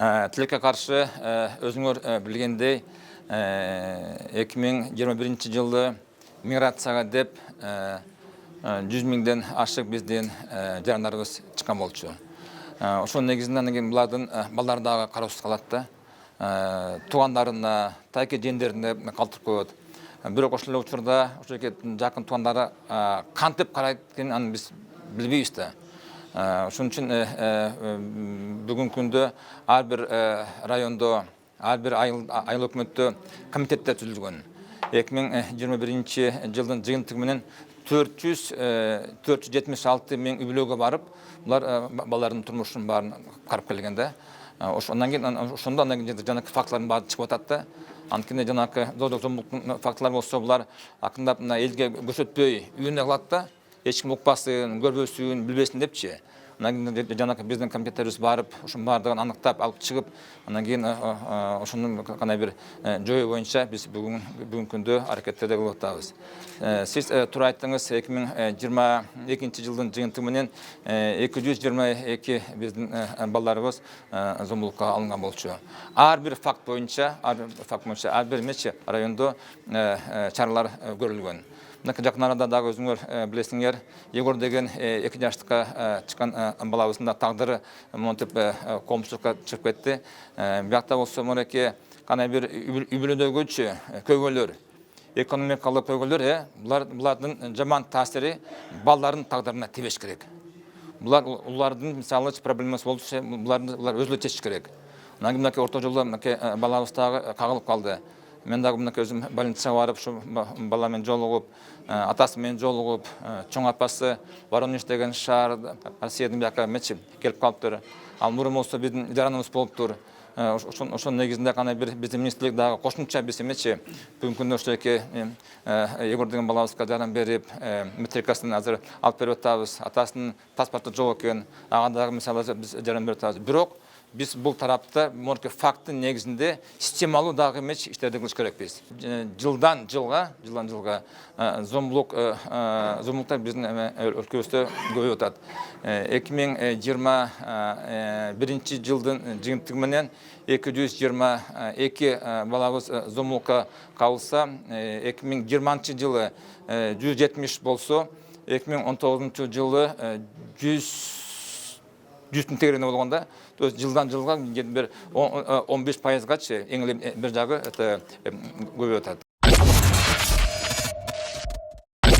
Тилекке каршы өзүңөр билгендей 2021 жылы миграцияга деп 100 миңден ашык биздин жарандарыбыз чыккан болчу. Ошонун негизинен булардын балдары дагы кароосуз калат да. Туугандарына, тайке жендерине калтырып коет. Бирок ошол учурда ошо жакын туугандары кантип карайт экенин аны биз билбейбиз да. Ошон үчүн бүгүнкү күндө ар бир райондо, ар бир айыл өкмөттө комитеттер түзүлгөн. 2021 жылдын жыйынтыгы менен 476 миң үй бүлөгө барып, булар балдардын турмушунун баарын карап келген да. Ошондон кийин жанакы фактылардын баары чыгып атат да. Анткени жанакы зомбулуктун фактылары болсо, булар акырындап элге көрсөтпөй үйүнө калат да. Эч ким укпасын, көрбөсүн, билбесин депчи. Анан кийин жанакы биздин комитеттерибиз барып, ошонун баардыгын аныктап алып чыгып, анан кийин ошонун кандай бир жою боюнча биз бүгүнкү күндө аракеттерди кылып атабыз. Сиз туура айттыңыз, 2022 жылдын жыйынтыгы менен 222 биздин балдарыбыз зомбулукка алынган болчу. Ар бир факт боюнча, ар бир эмечи райондо чаралар көрүлгөн. Жакын арада дагы өзүңөр билесиңер, Егор деген 2 жаштыкка чыккан балабыздын да тагдыры монтип коомчулукка чыгып кетти. Биякта болсо мынакей кандай бир үй бүлөдөгүчү көйгөйлөр, экономикалык көйгөйлөр, булардын жаман таасири балдардын тагдырына тийбеш керек. Булардын мисалы проблемасы болсо, булар өзүлө чечиш керек. Анан кийин мынакей орто жолдо балабыз дагы кагылып калды. Мен дагы мынакей өзүм больницага барып, ушу бала менен жолугуп, атасы менен жолугуп, чоң апасы Воронеж деген шаар, Россиядын бияка эмечи келип калыптыр. Ал мурун болсо биздин жараныбыз болуптур. Ошонун негизинде кандай бир биздин министрлик дагы кошумча биз эмечи бүгүнкү күндө ошоке Егор деген балабызга жардам берип, метрикасын азыр алып берип атабыз. Атасынын паспорту жок экен, ага дагы мисалы биз жардам берип атабыз. Бирок биз бул тарапта факттын негизинде системалуу дагы эмечи иштерди кылыш керекпиз. Жылдан жылга зомбулуктар биздин өлкөбүздө көбөйүп атат. 2021 жылдын жыйынтыгы менен 222 балабыз зомбулукка кабылса, 2020 жылы 170 болсо, 2019 жылы 100 тегерене болгонда, то есть жылдан жылга бир 15%гачы эң эле бир жагы көбөйүп атат.